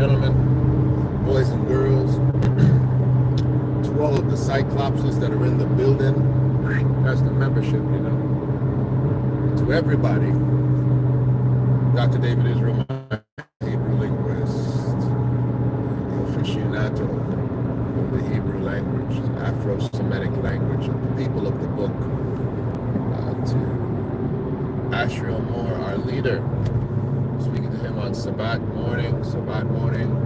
gentlemen, boys and girls, to all of the Cyclopses that are in the building, that's the membership, you know. To everybody, Dr. David Israel, my Hebrew linguist, the aficionado of the Hebrew language, Afro-Semitic language of the people of the book, to Ashriel Moore, our leader, speaking to him on Shabbat morning,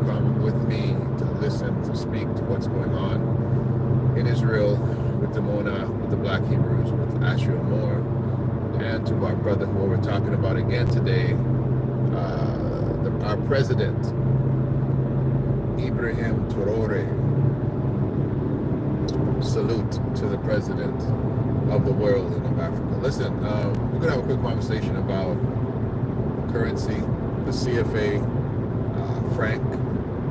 come with me to listen, to speak to what's going on in Israel with the Mona, with the Black Hebrews, with Ashriel Moore, and to our brother who we're talking about again today, our president, Ibrahim Traoré. Salute to the president of the world and of Africa. Listen, we're going to have a quick conversation about currency, the CFA franc,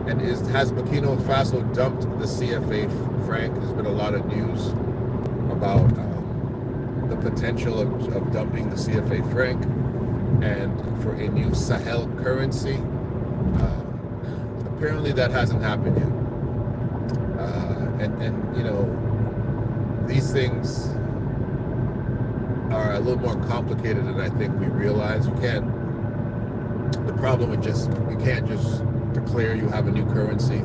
and has Bukino Faso dumped the CFA franc? There's been a lot of news about the potential of dumping the CFA franc and for a new Sahel currency. Apparently that hasn't happened yet. And you know, these things are a little more complicated than I think we realize. You can't just declare you have a new currency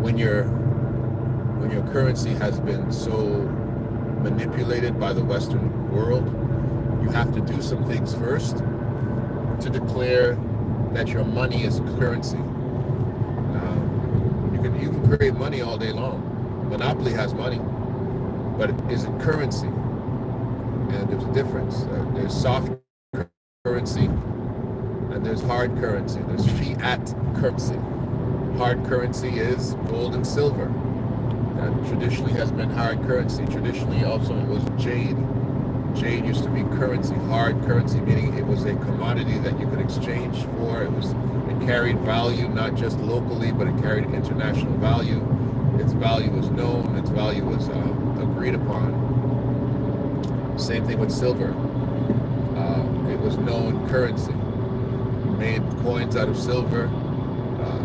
when your currency has been so manipulated by the Western world. You have to do some things first to declare that your money is currency. You can create money all day long. Monopoly has money, but is it currency? And there's a difference. There's soft currency and there's hard currency. There's fiat currency. Hard currency is gold and silver. That traditionally has been hard currency. Traditionally also it was jade. Jade used to be currency. Hard currency, meaning it was a commodity that you could exchange for. It carried value, not just locally, but it carried international value. Its value was known, its value was agreed upon. Same thing with silver. It was known currency. You made coins out of silver.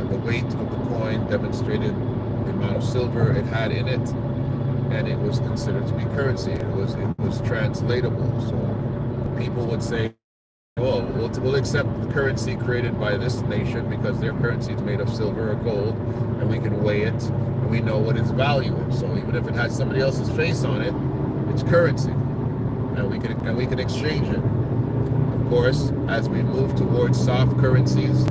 The weight of the coin demonstrated the amount of silver it had in it, and it was considered to be currency. It was translatable. So people would say, well, we'll accept the currency created by this nation because their currency is made of silver or gold, and we can weigh it, and we know what its value is. So even if it has somebody else's face on it, it's currency, and we can exchange it. Of course, as we move towards soft currencies,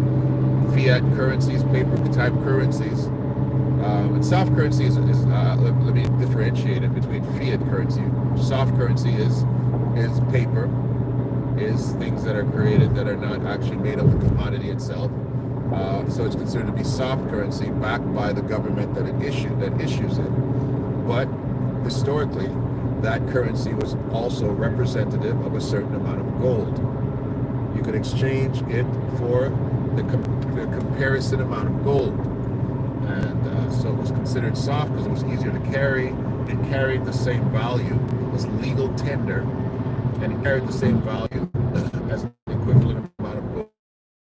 fiat currencies, paper type currencies, and soft currency is let me differentiate it between fiat currency. Soft currency is paper. Is things that are created that are not actually made of the commodity itself. So it's considered to be soft currency backed by the government that issues it. But historically, that currency was also representative of a certain amount of gold. You could exchange it for the comparison amount of gold. And so it was considered soft because it was easier to carry. It carried the same value. It was legal tender. And it carried the same value as the equivalent amount of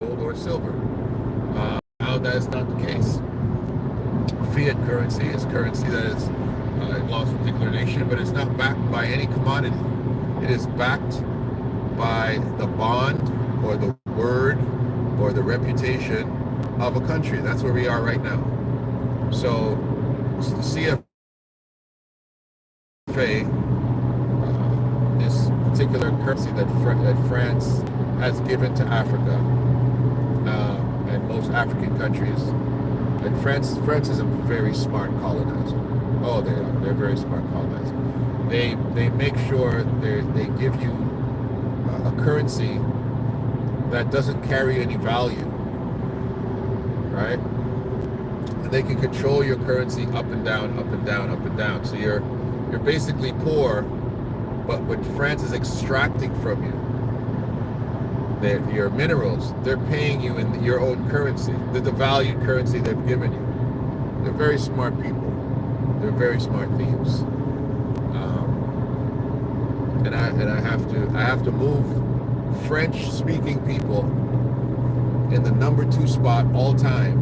gold or silver. Now that is not the case. Fiat currency is currency that is it belongs to a particular nation, but it's not backed by any commodity. It is backed by the bond or the word or the reputation of a country. That's where we are right now. So the CFA, this particular currency that France has given to Africa and most African countries. And France is a very smart colonizer. Oh, they are. They're very smart colonizer. They make sure they give you a currency that doesn't carry any value, right? And they can control your currency up and down, up and down, up and down. So you're basically poor. But what France is extracting from you, your minerals, they're paying you in your own currency, the valued currency they've given you. They're very smart people. They're very smart thieves. And I have to move French-speaking people in the number 2 spot all time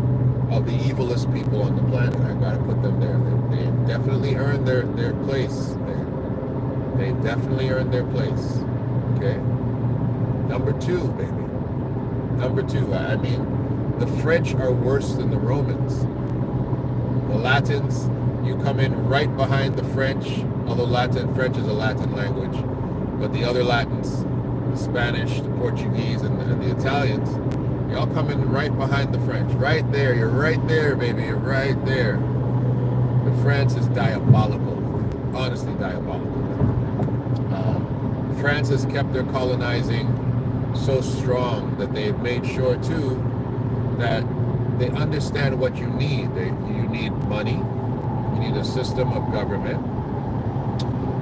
of the evilest people on the planet. I gotta put them there. They definitely earned their place there. They definitely earned their place. Okay? Number 2, baby. Number 2. I mean, the French are worse than the Romans. The Latins, you come in right behind the French, although French is a Latin language, but the other Latins, the Spanish, the Portuguese, and the Italians, you all come in right behind the French. Right there, you're right there, baby, you're right there. But France is diabolical, honestly diabolical. France has kept their colonizing so strong that they've made sure too that they understand what you need. You need money, you need a system of government,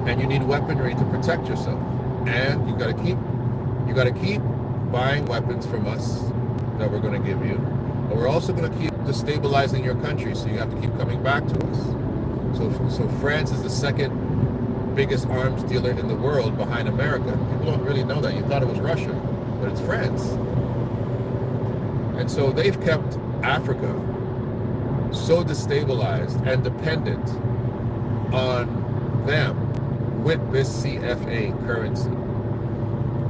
and you need weaponry to protect yourself. And you gotta keep buying weapons from us that we're gonna give you. But we're also gonna keep destabilizing your country, so you have to keep coming back to us. So France is the second biggest arms dealer in the world behind America. People don't really know that. You thought it was Russia, but it's France. And so they've kept Africa so destabilized and dependent on them with this CFA currency.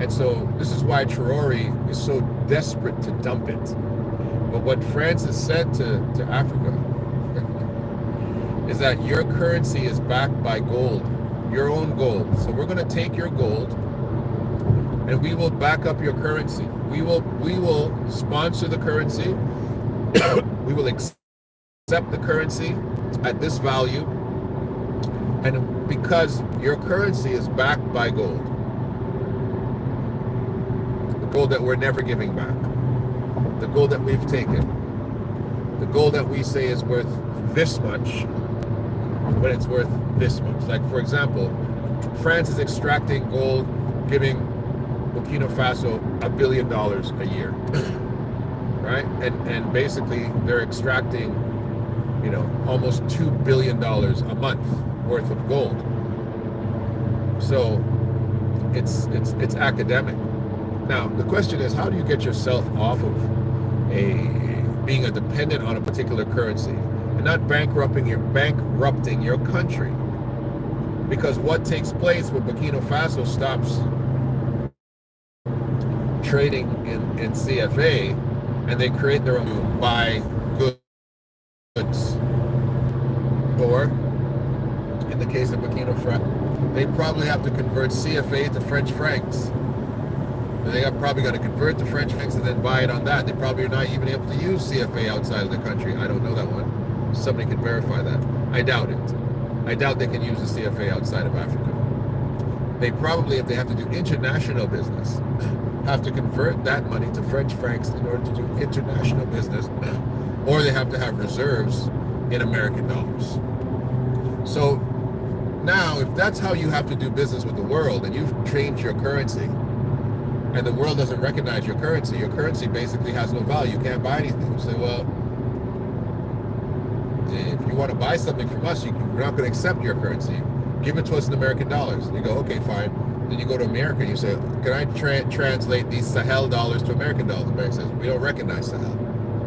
And so this is why Traore is so desperate to dump it. But what France has said to Africa is that your currency is backed by gold, your own gold. So we're going to take your gold and we will back up your currency. We will sponsor the currency. We will accept the currency at this value. And because your currency is backed by gold, the gold that we're never giving back, the gold that we've taken, the gold that we say is worth this much, but it's worth this much. Like, for example, France is extracting gold, giving Bukino Faso $1 billion a year, right? And basically they're extracting, almost $2 billion a month worth of gold. So it's academic. Now the question is, how do you get yourself off of being a dependent on a particular currency and not bankrupting your country? Because what takes place when Bukino Faso stops trading in CFA and they create their own buy goods, or in the case of Bukino Faso, they probably have to convert CFA to French francs. They probably got to convert to French francs and then buy it on that. They probably are not even able to use CFA outside of the country. I don't know that one. Somebody can verify that. I doubt it. I doubt they can use the CFA outside of Africa. They probably, if they have to do international business, have to convert that money to French francs in order to do international business, or they have to have reserves in American dollars. So now, if that's how you have to do business with the world, and you've changed your currency, and the world doesn't recognize your currency basically has no value. You can't buy anything. You say, well, if you want to buy something from us, we're not going to accept your currency. Give it to us in American dollars. You go, okay, fine. Then you go to America and you say, can I translate these Sahel dollars to American dollars? The bank says, we don't recognize Sahel.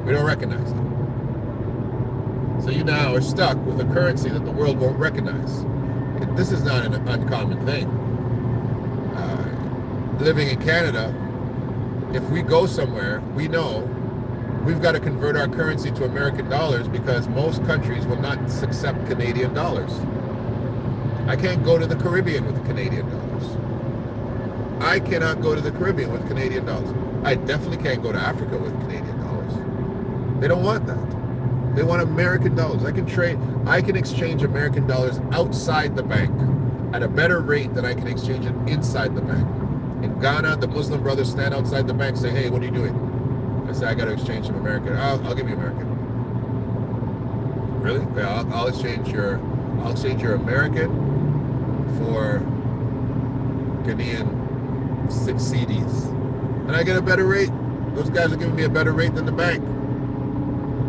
We don't recognize it. So you now are stuck with a currency that the world won't recognize. This is not an uncommon thing. Living in Canada, if we go somewhere, we know we've got to convert our currency to American dollars because most countries will not accept Canadian dollars. I can't go to the Caribbean with Canadian dollars. I cannot go to the Caribbean with Canadian dollars. I definitely can't go to Africa with Canadian dollars. They don't want that. They want American dollars. I can exchange American dollars outside the bank at a better rate than I can exchange it inside the bank. In Ghana, the Muslim brothers stand outside the bank and say, hey, what are you doing? I say, I got to exchange some American. I'll give you American. Really? Yeah, I'll exchange your American for Ghanaian CDs. And I get a better rate. Those guys are giving me a better rate than the bank.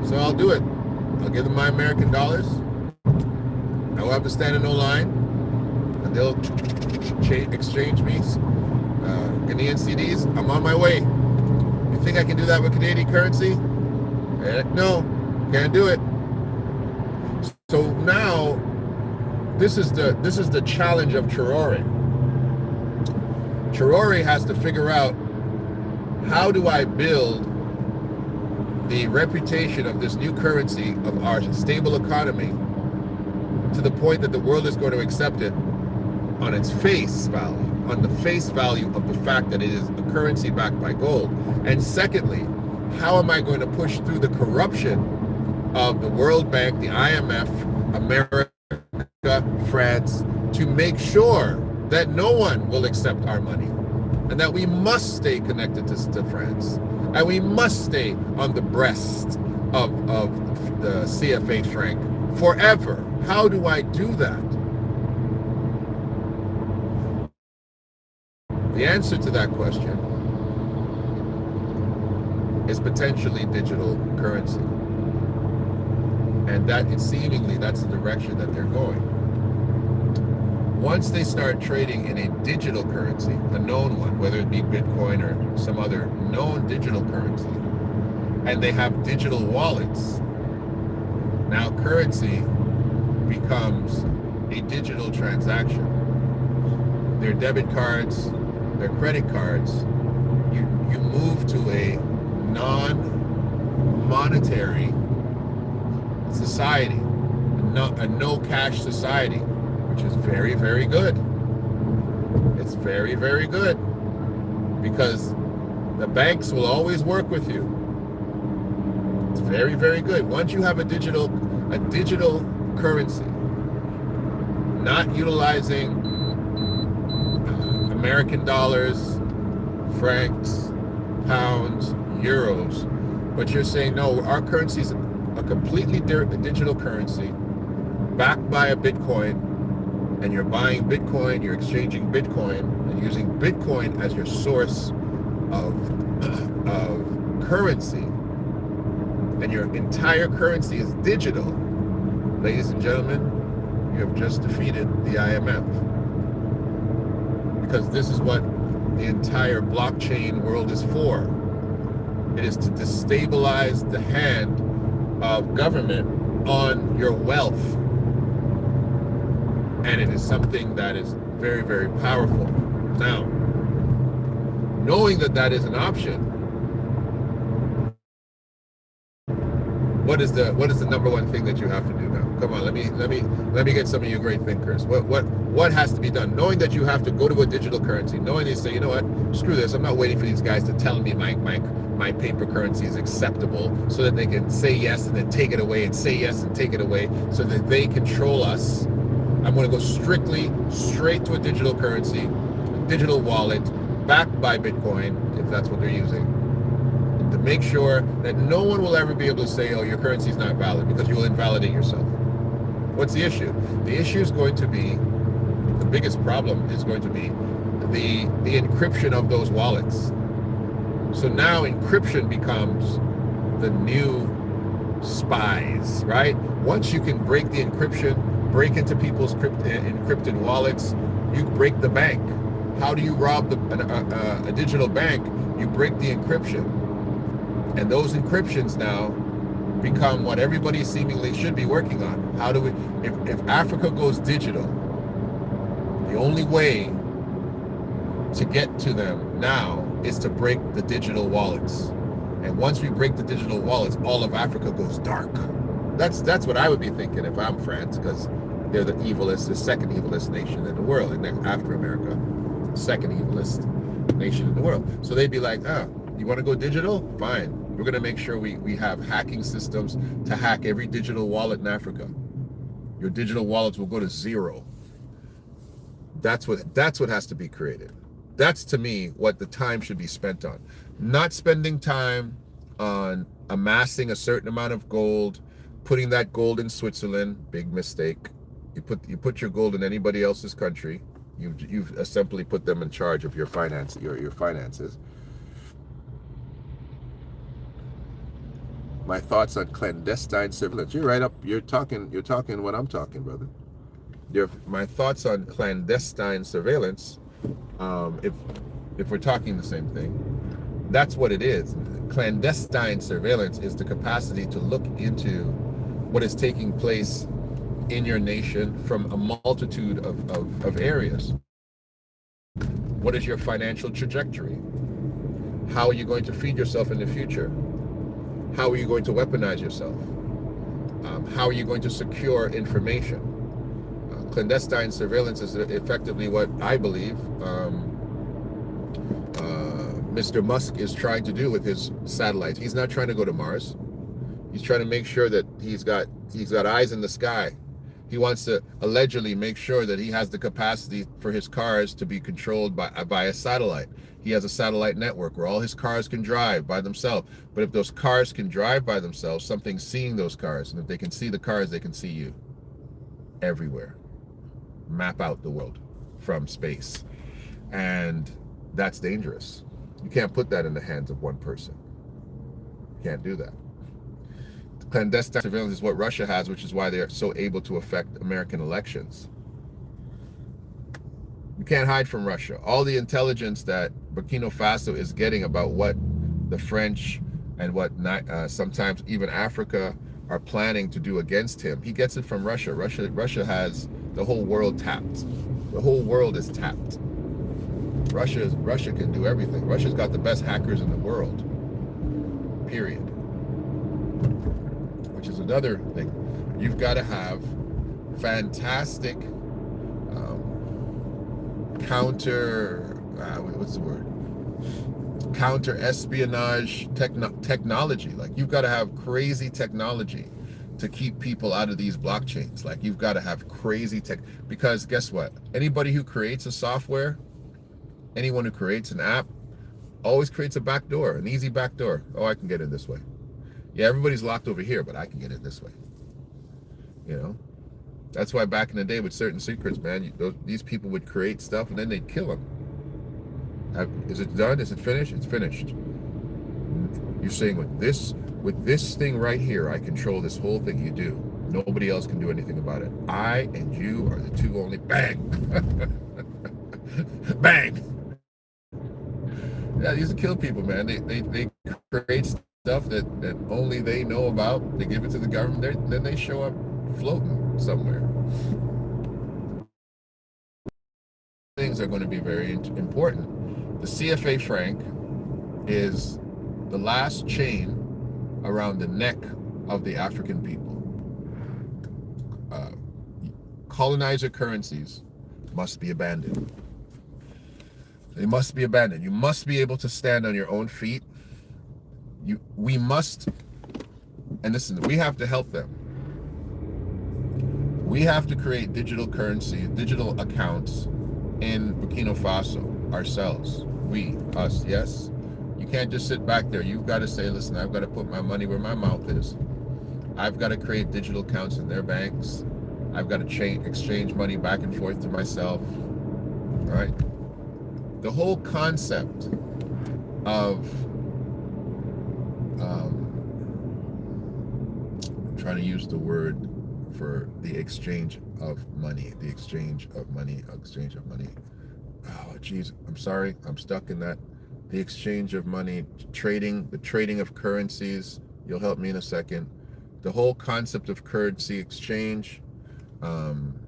So I'll do it. I'll give them my American dollars. I will have to stand in no line. And they'll exchange me Ghanaian CDs. I'm on my way. You think I can do that with Canadian currency? No, can't do it. So now, this is the challenge of Traore. Traore has to figure out, how do I build the reputation of this new currency, of our stable economy, to the point that the world is going to accept it on its face value, on the face value of the fact that it is a currency backed by gold. And secondly, how am I going to push through the corruption of the World Bank, the IMF, America, France, to make sure that no one will accept our money, and that we must stay connected to France, and we must stay on the breast of the CFA franc forever? How do I do that? The answer to that question is potentially digital currency. And that seemingly that's the direction that they're going. Once they start trading in a digital currency, a known one, whether it be Bitcoin or some other known digital currency, and they have digital wallets, now currency becomes a digital transaction. Their debit cards, their credit cards, you move to a non-monetary society, a no cash society, which is very, very good. It's very, very good, because the banks will always work with you. It's very, very good. Once you have a digital currency, not utilizing American dollars, francs, pounds, euros, but you're saying, no, our currency is a completely digital currency backed by a Bitcoin, and you're buying Bitcoin, you're exchanging Bitcoin, and using Bitcoin as your source of currency, and your entire currency is digital. Ladies and gentlemen, you have just defeated the IMF. Because this is what the entire blockchain world is for. It is to destabilize the hand of government on your wealth. And it is something that is very, very powerful. Now, knowing that that is an option, what is the number one thing that you have to do now? Come on, let me get some of you great thinkers. What has to be done? Knowing that you have to go to a digital currency, knowing they say, you know what, screw this, I'm not waiting for these guys to tell me my paper currency is acceptable, so that they can say yes and then take it away, and say yes and take it away, so that they control us. I'm going to go straight to a digital currency, a digital wallet, backed by Bitcoin, if that's what they're using, to make sure that no one will ever be able to say, oh, your currency is not valid, because you will invalidate yourself. What's the issue? The issue is going to be, the biggest problem is going to be the encryption of those wallets. So now encryption becomes the new spies, right? Once you can break the encryption, break into people's encrypted wallets, you break the bank. How do you rob a digital bank? You break the encryption. And those encryptions now become what everybody seemingly should be working on. How do we, if Africa goes digital, the only way to get to them now is to break the digital wallets. And once we break the digital wallets, all of Africa goes dark. That's what I would be thinking if I'm France, because they're the second evilest nation in the world, and then after America, second evilest nation in the world. So they'd be like, you want to go digital? Fine. We're going to make sure we have hacking systems to hack every digital wallet in Africa. Your digital wallets will go to zero. That's what has to be created. That's, to me, what the time should be spent on. Not spending time on amassing a certain amount of gold, putting that gold in Switzerland. Big mistake. You put your gold in anybody else's country, you've simply put them in charge of your finances. My thoughts on clandestine surveillance. You're talking what I'm talking, brother. My thoughts on clandestine surveillance, if we're talking the same thing, That's what it is. Clandestine surveillance is the capacity to look into what is taking place in your nation from a multitude of areas. What is your financial trajectory? How are you going to feed yourself in the future? How are you going to weaponize yourself? How are you going to secure information? Clandestine surveillance is effectively what I believe Mr. Musk is trying to do with his satellites. He's not trying to go to Mars. He's trying to make sure that he's got eyes in the sky. He wants to allegedly make sure that he has the capacity for his cars to be controlled by a satellite. He has a satellite network where all his cars can drive by themselves. But if those cars can drive by themselves, something's seeing those cars. And if they can see the cars, they can see you everywhere. Map out the world from space. And that's dangerous. You can't put that in the hands of one person. You can't do that. Clandestine surveillance is what Russia has, which is why they're so able to affect American elections. You can't hide from Russia. All the intelligence that Bukino Faso is getting about what the French and what sometimes even Africa are planning to do against him, he gets it from Russia. Russia has the whole world tapped. The whole world is tapped. Russia can do everything. Russia's got the best hackers in the world. Period. Which is another thing. You've got to have fantastic counter espionage technology. Like, you've got to have crazy technology to keep people out of these blockchains. Like, you've got to have crazy tech, because guess what? Anybody who creates a software, anyone who creates an app, always creates a back door, an easy back door. Oh, I can get in this way. Yeah, everybody's locked over here, but I can get in this way. You know, that's why back in the day with certain secrets, man, these people would create stuff and then they'd kill them. Is it done? Is it finished? It's finished. You're saying with this thing right here, I control this whole thing. You do. Nobody else can do anything about it. I and you are the two only. Bang. Bang. Yeah, these are kill people, man. They create stuff that only they know about. They give it to the government. Then they show up floating somewhere. Things are going to be very important. The CFA franc is the last chain around the neck of the African people. Colonizer currencies must be abandoned. They must be abandoned. You must be able to stand on your own feet. We must, and listen, we have to help them. We have to create digital currency, digital accounts in Bukino Faso ourselves. Us, yes. You can't just sit back there. You've got to say, listen, I've got to put my money where my mouth is. I've got to create digital accounts in their banks. I've got to exchange money back and forth to myself. All right. The whole concept of I'm trying to use the word for the exchange of money, Oh, geez, I'm sorry, I'm stuck in that. The exchange of money, the trading of currencies. You'll help me in a second. The whole concept of currency exchange, and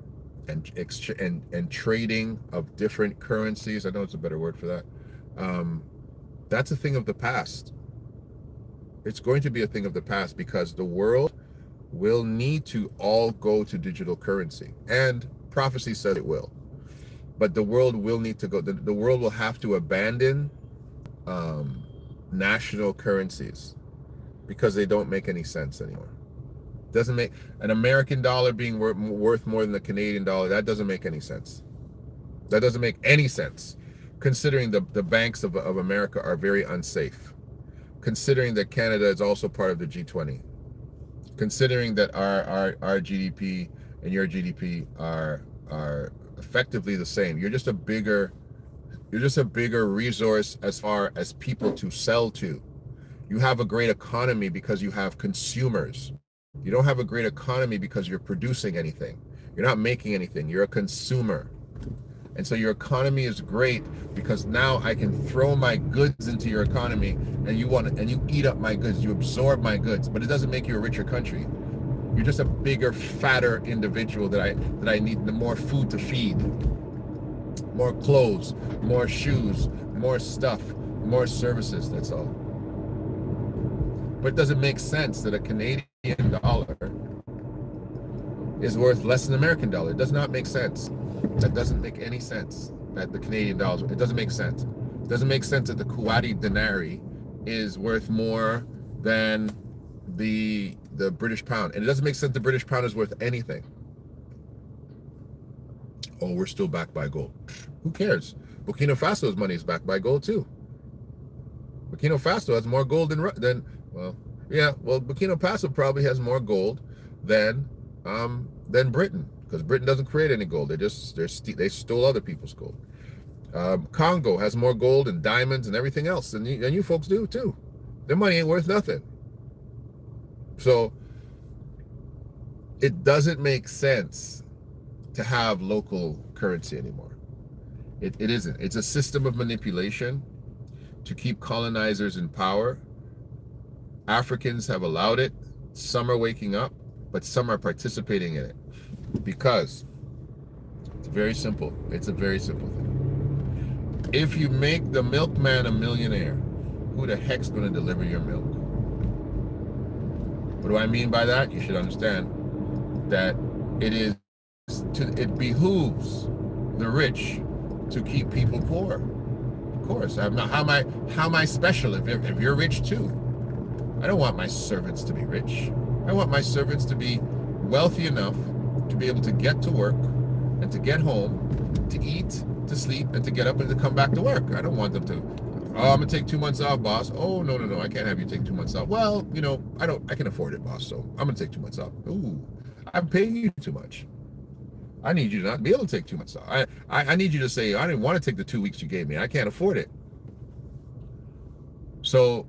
trading of different currencies. I know it's a better word for that. That's a thing of the past. It's going to be a thing of the past because the world will need to all go to digital currency, and prophecy says it will. But the world will need to go. The world will have to abandon national currencies because they don't make any sense anymore. Doesn't make an American dollar being worth more than the Canadian dollar. That doesn't make any sense. That doesn't make any sense, considering the banks of America are very unsafe. Considering that Canada is also part of the G20. Considering that our GDP and your GDP are effectively the same. You're just a bigger resource as far as people to sell to. You have a great economy because you have consumers. You don't have a great economy because you're producing anything. You're not making anything. You're a consumer. And so your economy is great because now I can throw my goods into your economy, and you eat up my goods, you absorb my goods, but it doesn't make you a richer country. You're just a bigger, fatter individual that I need more food to feed, more clothes, more shoes, more stuff, more services. That's all. But it doesn't make sense that a Canadian dollar is worth less than an American dollar. It does not make sense. That doesn't make any sense. That the Canadian dollar, it doesn't make sense. It doesn't make sense that the Kuwaiti dinari is worth more than the British pound. And it doesn't make sense the British pound is worth anything. Oh, we're still backed by gold. Who cares? Bukino Faso's money is backed by gold too. Bukino Faso has more gold than Bukino Faso probably has more gold than Britain, because Britain doesn't create any gold. They stole other people's gold. Congo has more gold and diamonds and everything else than you folks do too. Their money ain't worth nothing. So it doesn't make sense to have local currency anymore. It isn't. It's a system of manipulation to keep colonizers in power. Africans have allowed it. Some are waking up, but some are participating in it because it's very simple. It's a very simple thing. If you make the milkman a millionaire, who the heck's going to deliver your milk? What do I mean by that? You should understand that it behooves the rich to keep people poor. Of course, how am I special if you're rich too? I don't want my servants to be rich. I want my servants to be wealthy enough to be able to get to work and to get home, to eat, to sleep, and to get up and to come back to work. I don't want them to, oh, I'm gonna take 2 months off, boss. Oh, no, I can't have you take 2 months off. Well, I can afford it, boss, so I'm gonna take 2 months off. Ooh, I'm paying you too much. I need you to not be able to take 2 months off. I need you to say, I didn't want to take the 2 weeks you gave me. I can't afford it. So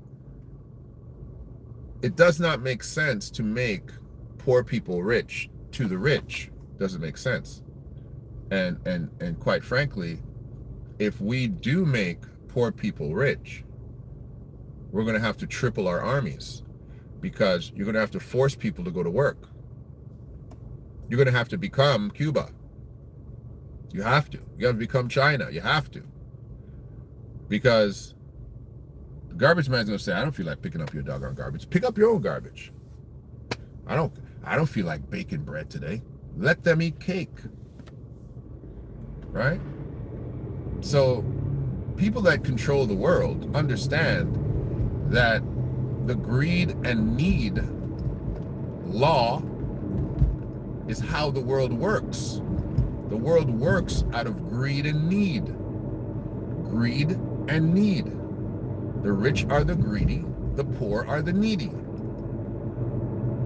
it does not make sense to make poor people rich to the rich. Doesn't make sense. And quite frankly, if we do make poor people rich, we're going to have to triple our armies, because you're going to have to force people to go to work. You're going to have to become Cuba. You have to. You have to become China. You have to. Because the garbage man's going to say, I don't feel like picking up your doggone garbage. Pick up your own garbage. I don't feel like baking bread today. Let them eat cake. Right? So people that control the world understand that the greed and need law is how the world works. The world works out of greed and need. Greed and need. The rich are the greedy, the poor are the needy.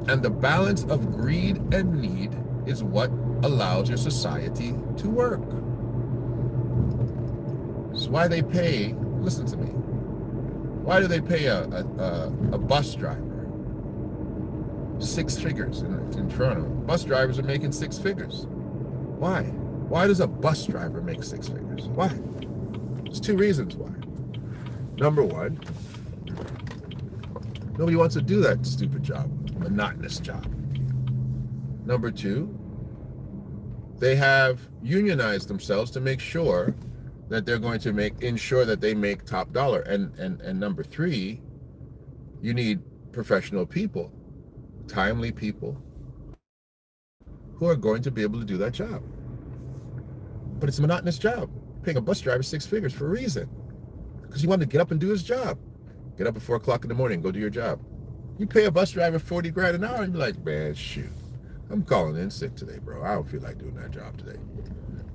And the balance of greed and need is what allows your society to work. That's why they pay, listen to me, why do they pay a bus driver 6 figures in Toronto? Bus drivers are making 6 figures. Why? Why does a bus driver make 6 figures? Why? There's 2 reasons why. Number one, nobody wants to do that stupid job, monotonous job. Number 2, they have unionized themselves to make sure that they're going to ensure that they make top dollar. And number 3, you need professional people, timely people who are going to be able to do that job. But it's a monotonous job. Paying a bus driver 6 figures for a reason. Because he wanted to get up and do his job. Get up at 4 o'clock in the morning and go do your job. You pay a bus driver 40 grand an hour and be like, man, shoot, I'm calling in sick today, bro. I don't feel like doing that job today.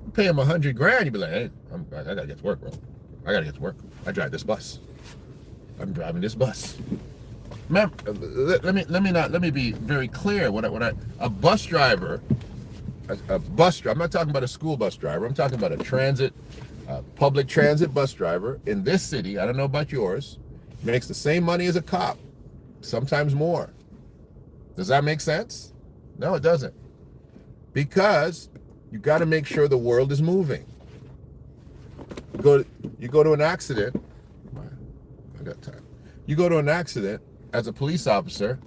You pay him 100 grand, you be like, hey, I gotta get to work, bro. I gotta get to work. I drive this bus. I'm driving this bus. Man, let me be very clear. A bus driver, I'm not talking about a school bus driver. I'm talking about a public transit bus driver in this city. I don't know about yours. Makes the same money as a cop, sometimes more. Does that make sense? No, it doesn't. Because you got to make sure the world is moving. You go to an accident. I got time. You go to an accident as a police officer.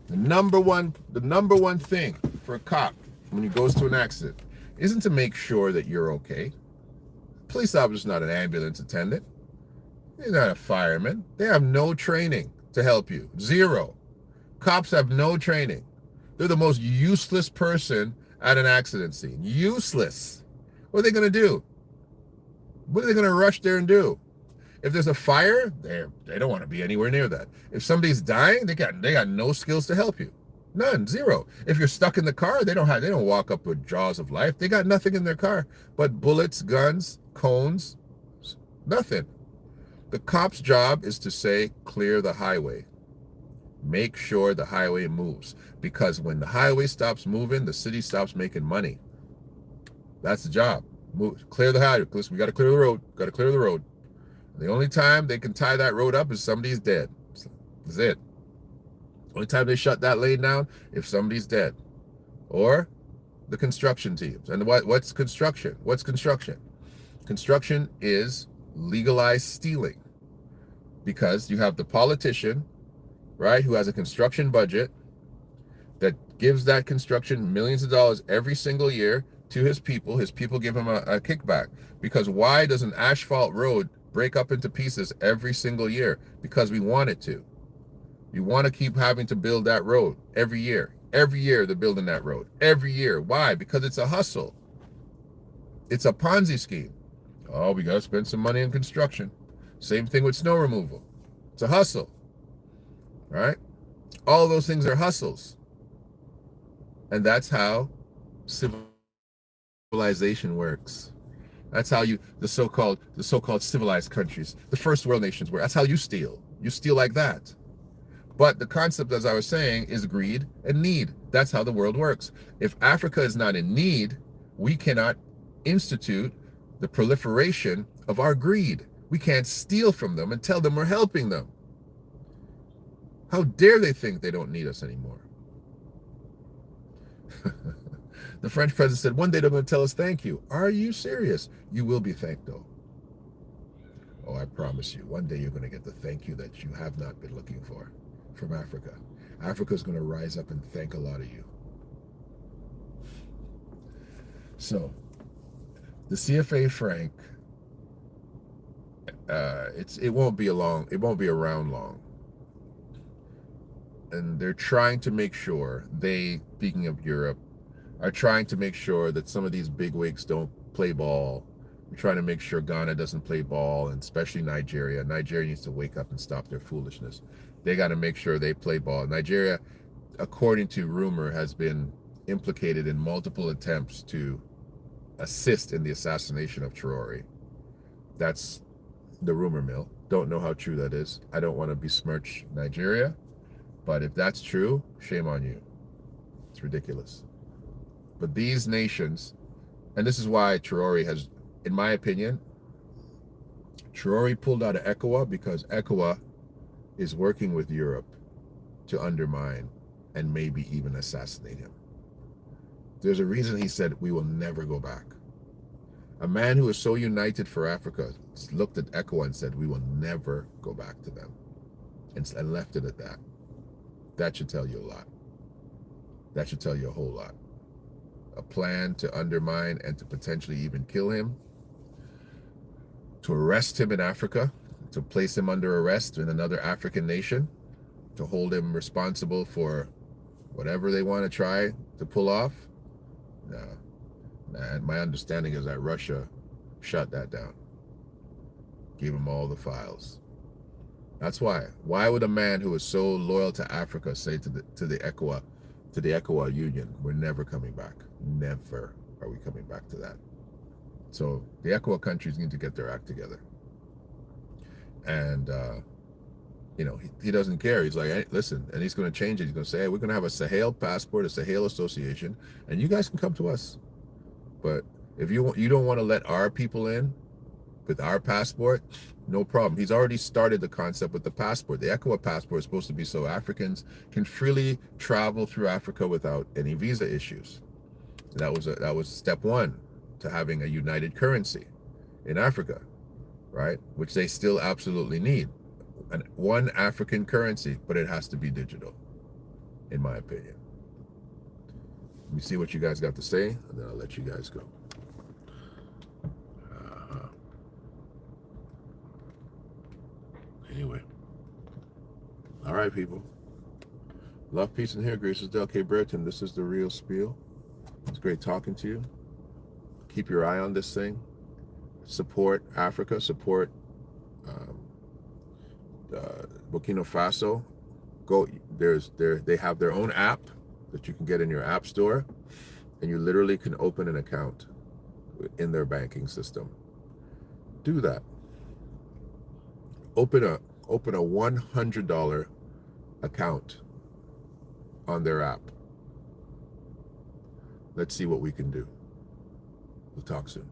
The number one thing for a cop when he goes to an accident isn't to make sure that you're okay. A police officer's not an ambulance attendant. He's not a fireman. They have no training to help you. Zero. Cops have no training. They're the most useless person at an accident scene. Useless. What are they going to do? What are they going to rush there and do? If there's a fire, they don't want to be anywhere near that. If somebody's dying, they got no skills to help you. None, zero. If you're stuck in the car, they don't walk up with jaws of life. They got nothing in their car but bullets, guns, cones, nothing. The cop's job is to say, clear the highway. Make sure the highway moves. Because when the highway stops moving, the city stops making money. That's the job. Move, clear the highway. Listen, we got to clear the road. Got to clear the road. The only time they can tie that road up is somebody's dead. That's it. Only time they shut that lane down if somebody's dead. Or the construction teams. And what's construction? What's construction? Construction is legalized stealing. Because you have the politician, right, who has a construction budget that gives that construction millions of dollars every single year to his people. His people give him a kickback. Because why does an asphalt road break up into pieces every single year? Because we want it to. You want to keep having to build that road every year. Every year they're building that road. Every year. Why? Because it's a hustle. It's a Ponzi scheme. Oh, we got to spend some money on construction. Same thing with snow removal. It's a hustle. Right? All of those things are hustles. And that's how civilization works. That's how the so-called civilized countries, the first world nations work. That's how you steal. You steal like that. But the concept, as I was saying, is greed and need. That's how the world works. If Africa is not in need, we cannot institute the proliferation of our greed. We can't steal from them and tell them we're helping them. How dare they think they don't need us anymore? The French president said, one day they're going to tell us thank you. Are you serious? You will be thanked, though. Oh, I promise you, one day you're going to get the thank you that you have not been looking for from Africa. Africa's going to rise up and thank a lot of you. So, the CFA franc, it won't be around long. And they're trying to make sure, speaking of Europe, are trying to make sure that some of these bigwigs don't play ball. We're trying to make sure Ghana doesn't play ball, and especially Nigeria. Nigeria needs to wake up and stop their foolishness. They got to make sure they play ball. Nigeria, according to rumor, has been implicated in multiple attempts to assist in the assassination of Traore. That's the rumor mill. Don't know how true that is. I don't want to besmirch Nigeria, but if that's true, shame on you. It's ridiculous. But these nations, and this is why Traore has, in my opinion, Traore pulled out of ECOWA because ECOWA is working with Europe to undermine and maybe even assassinate him. There's a reason he said, we will never go back. A man who is so united for Africa looked at ECOWA and said, we will never go back to them, and left it at that. That should tell you a lot. That should tell you a whole lot. A plan to undermine and to potentially even kill him, to arrest him in Africa, to place him under arrest in another African nation, to hold him responsible for whatever they want to try to pull off. No. And my understanding is that Russia shut that down, gave him all the files. That's why. Why would a man who is so loyal to Africa say to the ECOWA Union, we're never coming back? Never are we coming back to that. So the ECOWA countries need to get their act together. And he doesn't care. He's like, hey, listen, and he's going to change it. He's going to say, hey, we're going to have a Sahel passport, a Sahel association, and you guys can come to us. But if you don't want to let our people in with our passport, no problem. He's already started the concept with the passport. The ECOWA passport is supposed to be so Africans can freely travel through Africa without any visa issues. That was step one to having a united currency. in Africa, right? Which they still absolutely need. One African currency, but it has to be digital, in my opinion. Let me see what you guys got to say, and then I'll let you guys go. Anyway. All right, people. Love, peace, and hair. Grace is Del K. Brereton. This is The Real Spiel. It's great talking to you. Keep your eye on this thing. Support Africa. Support Bukino Faso. They have their own app that you can get in your app store, and you literally can open an account in their banking system. Do that. Open a $100 account on their app. Let's see what we can do. We'll talk soon.